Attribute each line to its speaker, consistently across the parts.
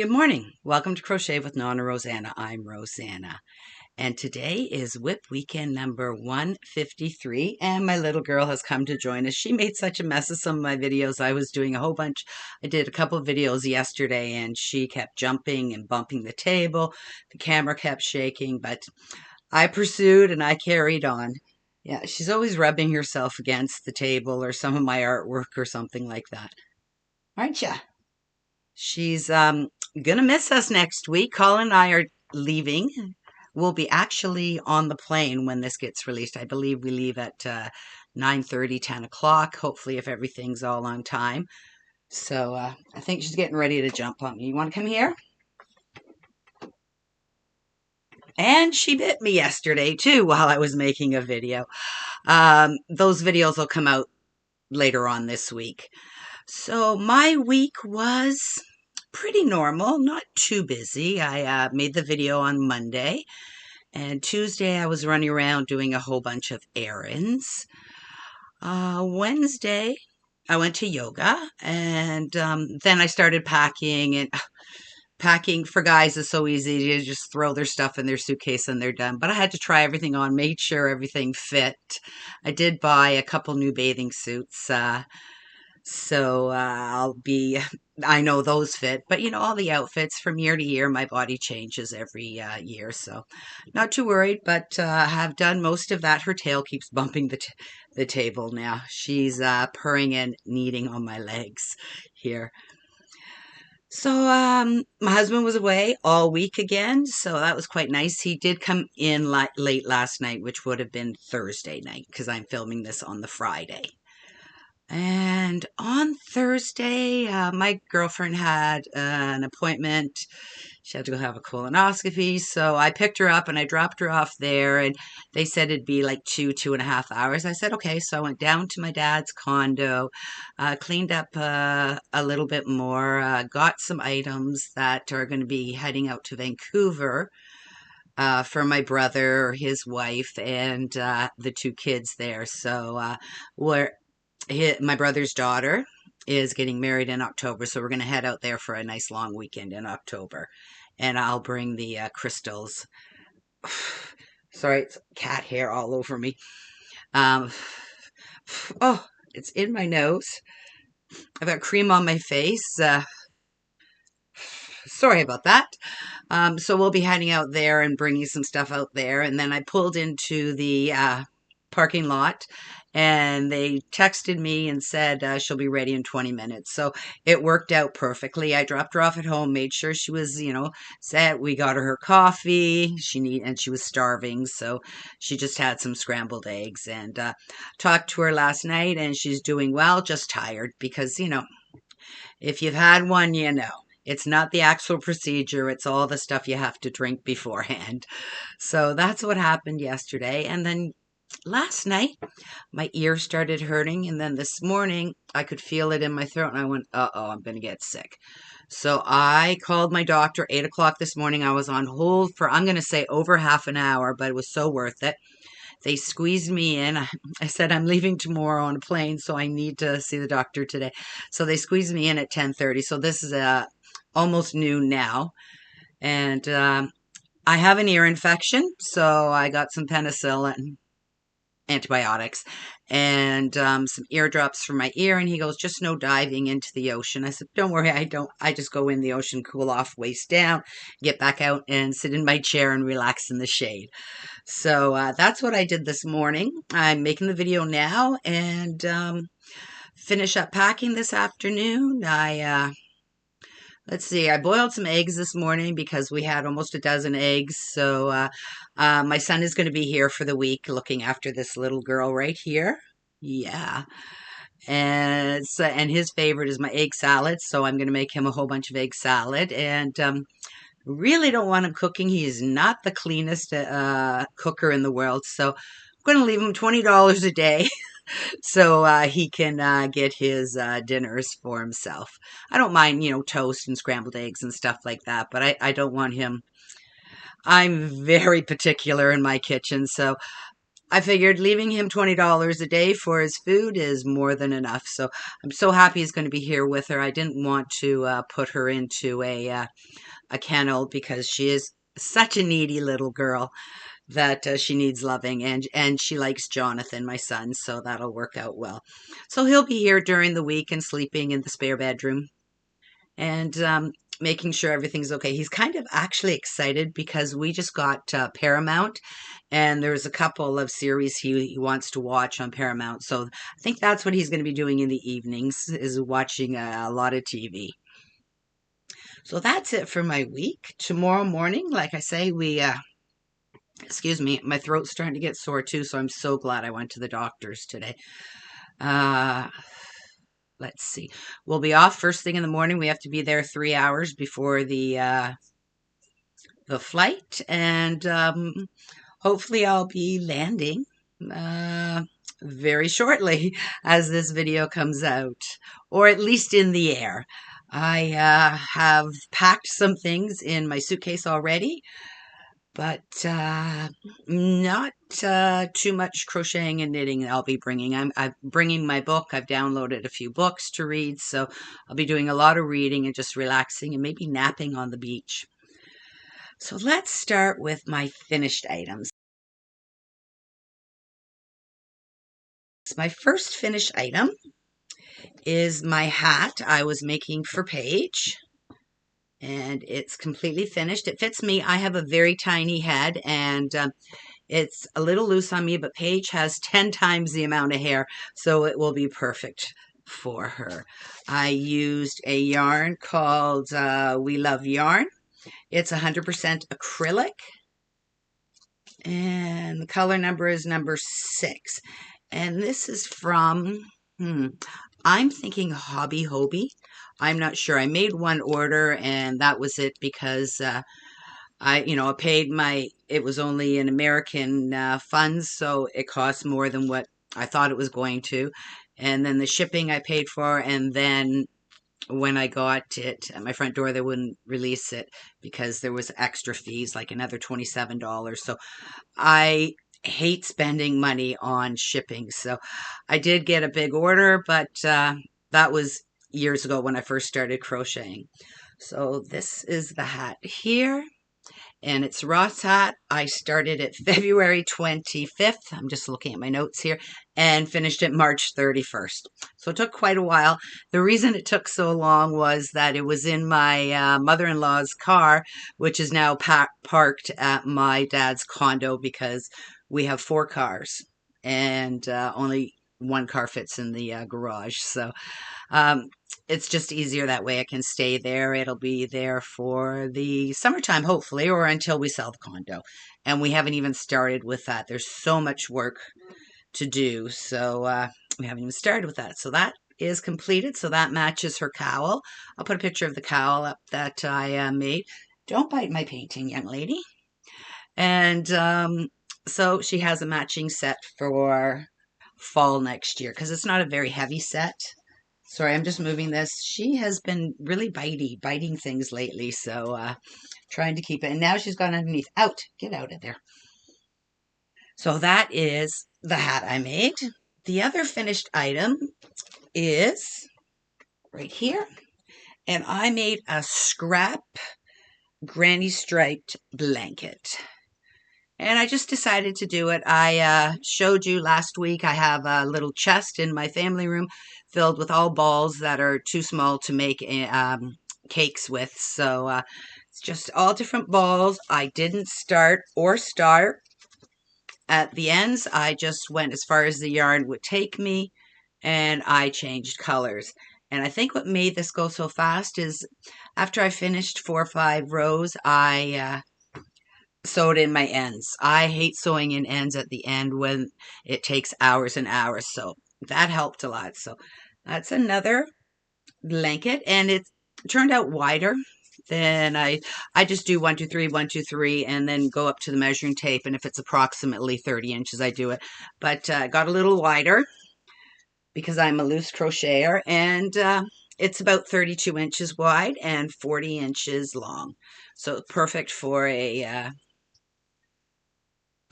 Speaker 1: Good morning. Welcome to Crochet with Nonna Rosanna. I'm Rosanna. And today is WIP weekend number 153. And my little girl has come to join us. She made such a mess of some of my videos. I was doing a whole bunch. I did a couple of videos yesterday and she kept jumping and bumping the table. The camera kept shaking, but I pursued and I carried on. Yeah, she's always rubbing herself against the table or some of my artwork or something like that. Aren't you? She's gonna miss us next week. Colin and I are leaving. We'll be actually on the plane when this gets released. I believe we leave at 9:30, 10 o'clock, hopefully if everything's all on time. So I think she's getting ready to jump on me. You want to come here? And she bit me yesterday too while I was making a video. Those videos will come out later on this week. So my week was pretty normal, not too busy. I made the video on Monday, and Tuesday I was running around doing a whole bunch of errands. Wednesday I went to yoga, and then I started packing, and packing for guys is so easy. You just throw their stuff in their suitcase and they're done. But I had to try everything on, made sure everything fit. I did buy a couple new bathing suits. So I know those fit, but you know, all the outfits from year to year, my body changes every year. So not too worried, but have done most of that. Her tail keeps bumping the table now. She's purring and kneading on my legs here. So my husband was away all week again, so that was quite nice. He did come in late last night, which would have been Thursday night because I'm filming this on the Friday. And on Thursday, my girlfriend had an appointment. She had to go have a colonoscopy. So I picked her up and I dropped her off there. And they said it'd be like 2.5 hours. I said, okay. So I went down to my dad's condo, cleaned up a little bit more, got some items that are going to be heading out to Vancouver. For my brother, his wife, and the two kids there. So my brother's daughter is getting married in October, so we're going to head out there for a nice long weekend in October. And I'll bring the crystals. Sorry, it's cat hair all over me. Oh, it's in my nose. I've got cream on my face. Sorry about that. So we'll be heading out there and bringing some stuff out there. And then I pulled into the parking lot and they texted me and said she'll be ready in 20 minutes. So it worked out perfectly. I dropped her off at home, made sure she was, set. We got her coffee. And she was starving, so she just had some scrambled eggs. And talked to her last night, and she's doing well, just tired because, if you've had one, you know. It's not the actual procedure. It's all the stuff you have to drink beforehand. So that's what happened yesterday. And then last night, my ear started hurting, and then this morning, I could feel it in my throat, and I went, uh-oh, I'm going to get sick. So I called my doctor, 8 o'clock this morning. I was on hold for, I'm going to say, over half an hour, but it was so worth it. They squeezed me in. I said, I'm leaving tomorrow on a plane, so I need to see the doctor today. So they squeezed me in at 10:30. So this is almost noon now. And I have an ear infection, so I got some penicillin, antibiotics, and some eardrops for my ear. And he goes, just no diving into the ocean. I said, don't worry, I don't. I just go in the ocean, cool off, waist down, get back out and sit in my chair and relax in the shade. So that's what I did this morning. I'm making the video now and finish up packing this afternoon. Let's see, I boiled some eggs this morning because we had almost a dozen eggs. So my son is going to be here for the week looking after this little girl right here. Yeah. And his favorite is my egg salad. So I'm going to make him a whole bunch of egg salad. And really don't want him cooking. He is not the cleanest cooker in the world. So I'm going to leave him $20 a day. So he can get his dinners for himself. I don't mind, toast and scrambled eggs and stuff like that, but I don't want him. I'm very particular in my kitchen, so I figured leaving him $20 a day for his food is more than enough. So I'm so happy he's going to be here with her. I didn't want to put her into a kennel because she is such a needy little girl that she needs loving, and she likes Jonathan, my son, so that'll work out well. So he'll be here during the week and sleeping in the spare bedroom and making sure everything's okay. He's kind of actually excited because we just got Paramount, and there's a couple of series he wants to watch on Paramount. So I think that's what he's going to be doing in the evenings, is watching a lot of TV. So that's it for my week. Tomorrow morning, like I say, excuse me, my throat's starting to get sore too, so I'm so glad I went to the doctor's today. Uh, let's see. We'll be off first thing in the morning. We have to be there 3 hours before the flight, and hopefully I'll be landing uh, very shortly as this video comes out, or at least in the air. I have packed some things in my suitcase already, but not too much crocheting and knitting I'll be bringing. I'm bringing my book. I've downloaded a few books to read, so I'll be doing a lot of reading and just relaxing and maybe napping on the beach. So let's start with my finished items. My first finished item is my hat I was making for Paige, and it's completely finished. It fits me. I have a very tiny head, and it's a little loose on me, but Paige has 10 times the amount of hair, so it will be perfect for her. I used a yarn called We Love Yarn. It's 100% acrylic, and the color number is number 6. And this is from, I'm thinking Hobby Hobby. I'm not sure. I made one order, and that was it because I paid it was only in American funds, so it cost more than what I thought it was going to. And then the shipping I paid for, and then when I got it at my front door, they wouldn't release it because there was extra fees, like another $27. So I hate spending money on shipping. So I did get a big order, but that was years ago when I first started crocheting. So this is the hat here, and it's Ross hat. I started it February 25th. I'm just looking at my notes here, and finished it March 31st. So it took quite a while. The reason it took so long was that it was in my mother-in-law's car, which is now parked at my dad's condo because we have 4 cars, and only one car fits in the garage. So um, it's just easier that way. I can stay there. It'll be there for the summertime, hopefully, or until we sell the condo. And we haven't even started with that. There's so much work to do. So we haven't even started with that. So that is completed. So that matches her cowl. I'll put a picture of the cowl up that I made. Don't bite my painting, young lady. And so she has a matching set for fall next year because it's not a very heavy set. Sorry, I'm just moving this. She has been really biting things lately, so trying to keep it. And now she's gone underneath. Out. Get out of there. So that is the hat I made. The other finished item is right here. And I made a scrap granny striped blanket. And I just decided to do it. I showed you last week I have a little chest in my family room filled with all balls that are too small to make cakes with. So it's just all different balls. I didn't start at the ends. I just went as far as the yarn would take me, and I changed colors. And I think what made this go so fast is after I finished 4 or 5 rows, I sewed in my ends. I hate sewing in ends at the end when it takes hours and hours. So that helped a lot. So that's another blanket, and it turned out wider than I just do 1 2 3 1 2 3 and then go up to the measuring tape, and if it's approximately 30 inches I do it, but got a little wider because I'm a loose crocheter, and it's about 32 inches wide and 40 inches long, so perfect for a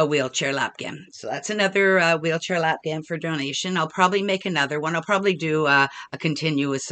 Speaker 1: a wheelchair lap game. So that's another wheelchair lap game for donation. I'll probably make another one. I'll probably do a continuous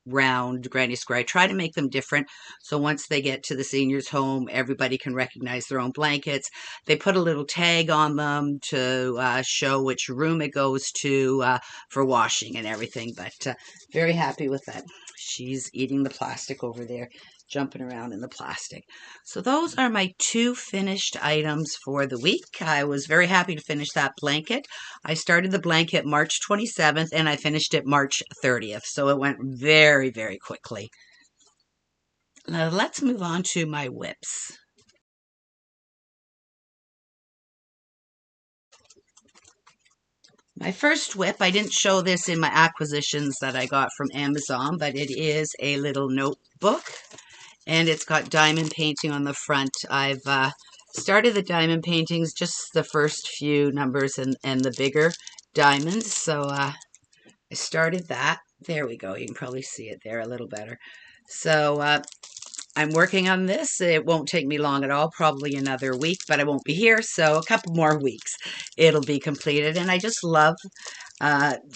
Speaker 1: round Granny Square. I try to make them different. So once they get to the seniors' home, everybody can recognize their own blankets. They put a little tag on them to show which room it goes to for washing and everything. But very happy with that. She's eating the plastic over there, jumping around in the plastic. So those are my two finished items for the week. I was very happy to finish that blanket. I started the blanket March 27th and I finished it March 30th. So it went very, very quickly. Now let's move on to my WIPs. My first WIP, I didn't show this in my acquisitions that I got from Amazon, but it is a little notebook. And it's got diamond painting on the front. I've started the diamond paintings, just the first few numbers and the bigger diamonds. So I started that. There we go. You can probably see it there a little better. So I'm working on this. It won't take me long at all, probably another week, but I won't be here. So a couple more weeks, it'll be completed. And I just love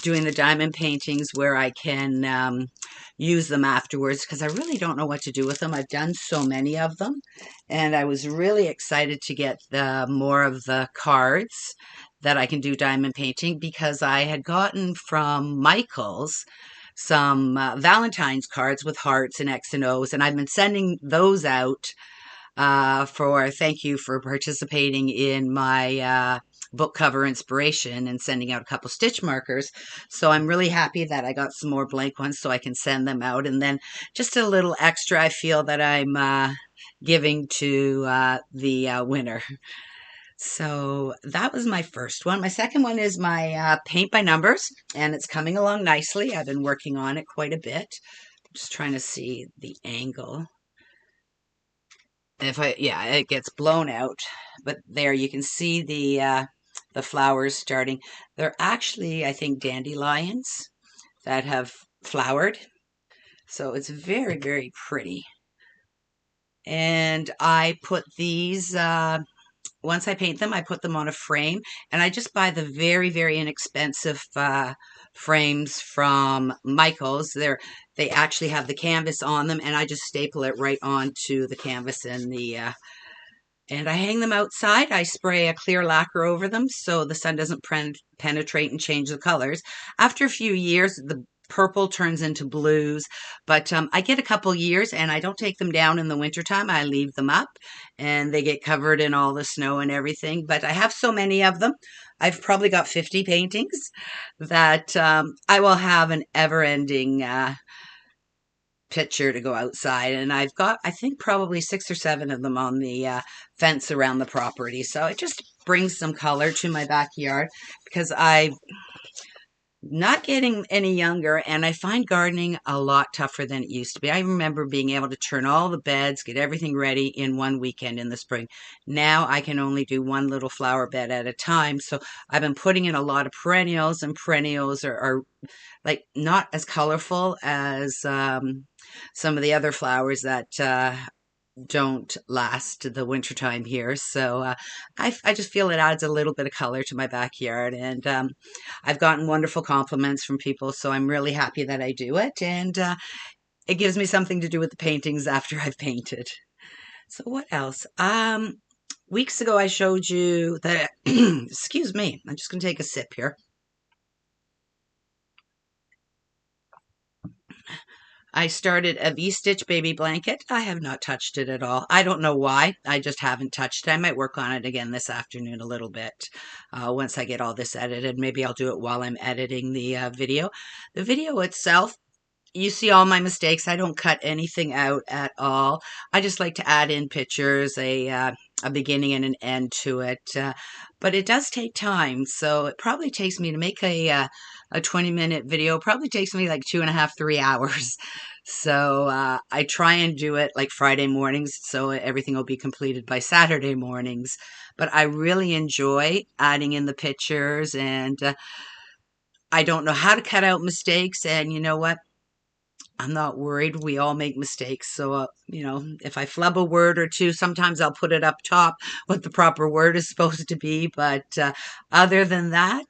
Speaker 1: doing the diamond paintings where I can use them afterwards because I really don't know what to do with them. I've done so many of them, and I was really excited to get more of the cards that I can do diamond painting because I had gotten from Michael's some Valentine's cards with hearts and X and O's, and I've been sending those out for thank you for participating in my book cover inspiration and sending out a couple stitch markers. So I'm really happy that I got some more blank ones so I can send them out. And then just a little extra I feel that I'm giving to the winner. So that was my first one. My second one is my paint by numbers, and it's coming along nicely. I've been working on it quite a bit. Just trying to see the angle. Yeah, it gets blown out, but there you can see the flowers starting. They're actually, I think, dandelions that have flowered. So it's very, very pretty. And I put these, once I paint them, I put them on a frame, and I just buy the very, very inexpensive frames from Michael's. They actually have the canvas on them, and I just staple it right onto the canvas and I hang them outside. I spray a clear lacquer over them so the sun doesn't penetrate and change the colors. After a few years, the purple turns into blues, but I get a couple years and I don't take them down in the wintertime. I leave them up and they get covered in all the snow and everything, but I have so many of them. I've probably got 50 paintings that I will have an ever-ending picture to go outside, and I've got I think probably 6 or 7 of them on the fence around the property, so it just brings some color to my backyard because I'm not getting any younger and I find gardening a lot tougher than it used to be. I remember being able to turn all the beds, get everything ready in one weekend in the spring. Now I can only do one little flower bed at a time, so I've been putting in a lot of perennials, and perennials are like not as colorful as some of the other flowers that don't last the wintertime here. So I just feel it adds a little bit of color to my backyard. And I've gotten wonderful compliments from people. So I'm really happy that I do it. And it gives me something to do with the paintings after I've painted. So what else? Weeks ago, I showed you that, excuse me, I'm just going to take a sip here. I started a V-stitch baby blanket. I have not touched it at all. I don't know why. I just haven't touched it. I might work on it again this afternoon a little bit once I get all this edited. Maybe I'll do it while I'm editing the video. The video itself, you see all my mistakes. I don't cut anything out at all. I just like to add in pictures, a beginning and an end to it. But it does take time. So it probably takes me to make a 20-minute video, probably takes me like 2.5, 3 hours. So I try and do it like Friday mornings so everything will be completed by Saturday mornings. But I really enjoy adding in the pictures, and I don't know how to cut out mistakes. And you know what? I'm not worried. We all make mistakes. So, you know, if I flub a word or two, sometimes I'll put it up top what the proper word is supposed to be. But other than that,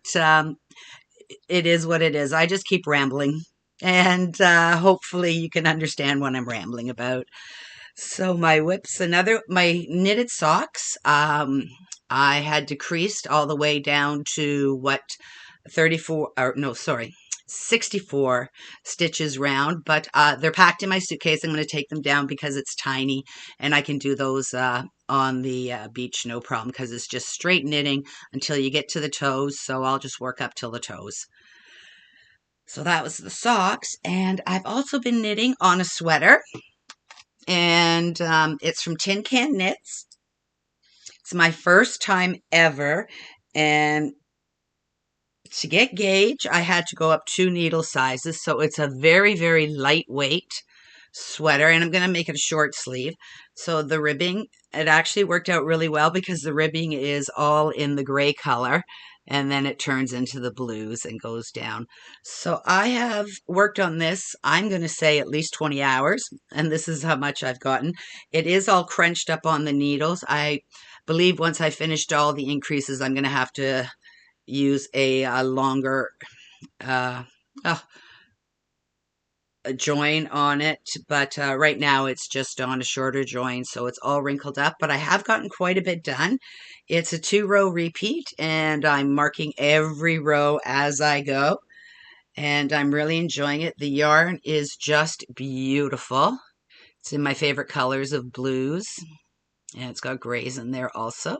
Speaker 1: it is what it is. I just keep rambling. And hopefully you can understand what I'm rambling about. So my WIPs, my knitted socks, I had decreased all the way down to what 34, or no, sorry, 64 stitches round, but they're packed in my suitcase. I'm going to take them down because it's tiny and I can do those on the beach, no problem, because it's just straight knitting until you get to the toes. So I'll just work up till the toes. So that was the socks. And I've also been knitting on a sweater, and it's from Tin Can Knits. It's my first time ever, and to get gauge, I had to go up 2 needle sizes, so it's a very, very lightweight sweater, and I'm going to make it a short sleeve. So the ribbing, it actually worked out really well because the ribbing is all in the gray color, and then it turns into the blues and goes down. So I have worked on this, I'm going to say at least 20 hours, and this is how much I've gotten. It is all crunched up on the needles. I believe once I finished all the increases, I'm going to have to use a longer uh, oh, a join on it, but right now it's just on a shorter join, so it's all wrinkled up, but I have gotten quite a bit done. It's a 2-row repeat, and I'm marking every row as I go, and I'm really enjoying it. The yarn is just beautiful. It's in my favorite colors of blues, and it's got grays in there also.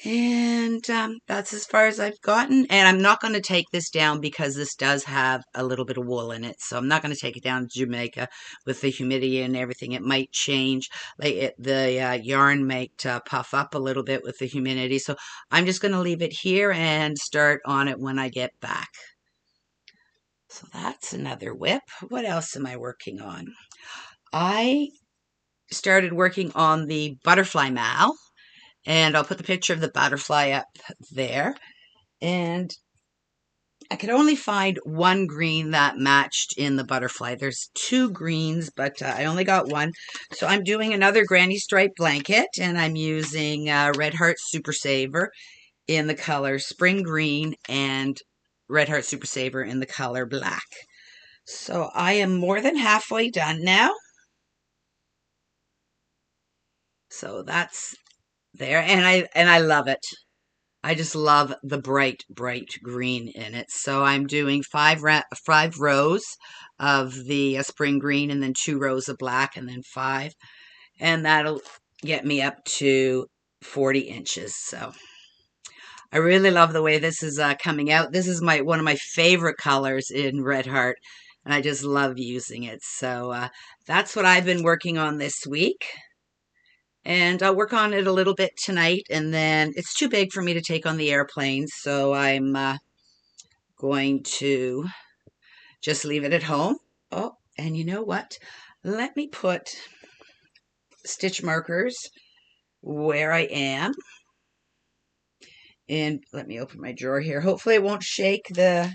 Speaker 1: And that's as far as I've gotten. And I'm not going to take this down because this does have a little bit of wool in it. So I'm not going to take it down to Jamaica with the humidity and everything. It might change. Like the yarn might puff up a little bit with the humidity. So I'm just going to leave it here and start on it when I get back. So that's another WIP. What else am I working on? I started working on the butterfly mal. And I'll put the picture of the butterfly up there. And I could only find one green that matched in the butterfly. There's 2 greens, but I only got one. So I'm doing another granny stripe blanket, and I'm using Red Heart Super Saver in the color Spring Green and Red Heart Super Saver in the color Black. So I am more than halfway done now. So that's there, and I love it. I just love the bright, bright green in it. So I'm doing 5 rows of the spring green, and then 2 rows of black, and then 5. And that'll get me up to 40 inches. So I really love the way this is coming out. This is one of my favorite colors in Red Heart, and I just love using it. So that's what I've been working on this week. And I'll work on it a little bit tonight, and then it's too big for me to take on the airplane, so I'm going to just leave it at home. Oh, and you know what? Let me put stitch markers where I am. And let me open my drawer here. Hopefully it won't shake the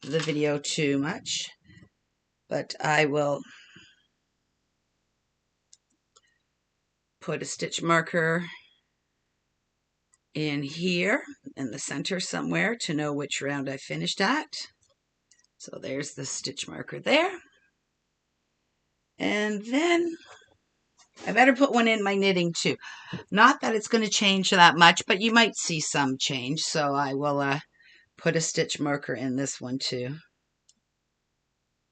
Speaker 1: video too much, but I will put a stitch marker in here in the center somewhere to know which round I finished at. So there's the stitch marker there. And then I better put one in my knitting too. Not that it's going to change that much, but you might see some change. So I will put a stitch marker in this one too.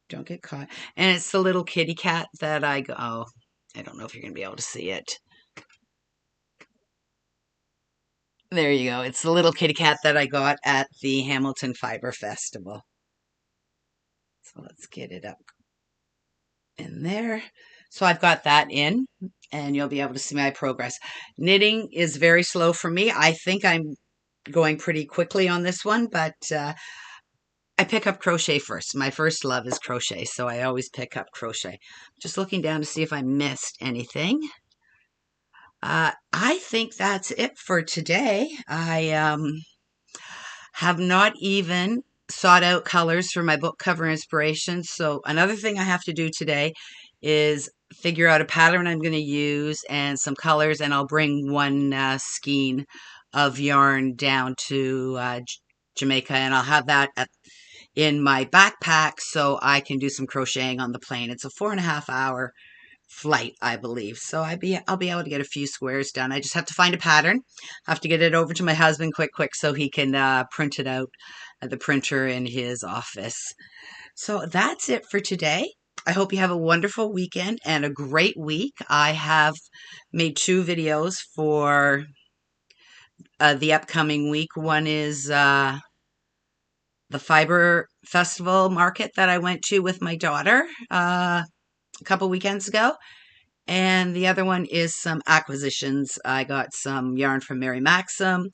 Speaker 1: Don't get caught. And it's the little kitty cat that I don't know if you're going to be able to see it. There you go. It's the little kitty cat that I got at the Hamilton Fiber Festival. So let's get it up in there. So I've got that in, and you'll be able to see my progress. Knitting is very slow for me. I think I'm going pretty quickly on this one, but I pick up crochet first. My first love is crochet, so I always pick up crochet. Just looking down to see if I missed anything. I think that's it for today. I have not even sought out colors for my book cover inspiration. So another thing I have to do today is figure out a pattern I'm going to use and some colors, and I'll bring one skein of yarn down to Jamaica, and I'll have that in my backpack so I can do some crocheting on the plane. It's a 4.5 hour flight, I believe. So I'll be able to get a few squares done. I just have to find a pattern. I have to get it over to my husband quick so he can print it out at the printer in his office. So that's it for today. I hope you have a wonderful weekend and a great week. I have made 2 videos for the upcoming week. One is the fiber festival market that I went to with my daughter a couple weekends ago. And the other one is some acquisitions. I got some yarn from Mary Maxim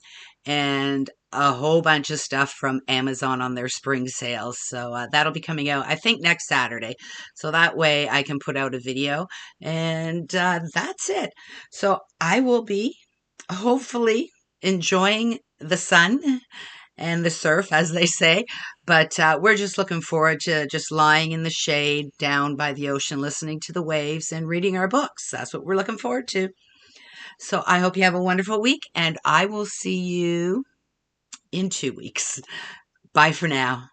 Speaker 1: and a whole bunch of stuff from Amazon on their spring sales. So that'll be coming out, I think, next Saturday. So that way I can put out a video. And that's it. So I will be hopefully enjoying the sun and the surf, as they say. But we're just looking forward to just lying in the shade down by the ocean, listening to the waves and reading our books. That's what we're looking forward to. So I hope you have a wonderful week, and I will see you in 2 weeks. Bye for now.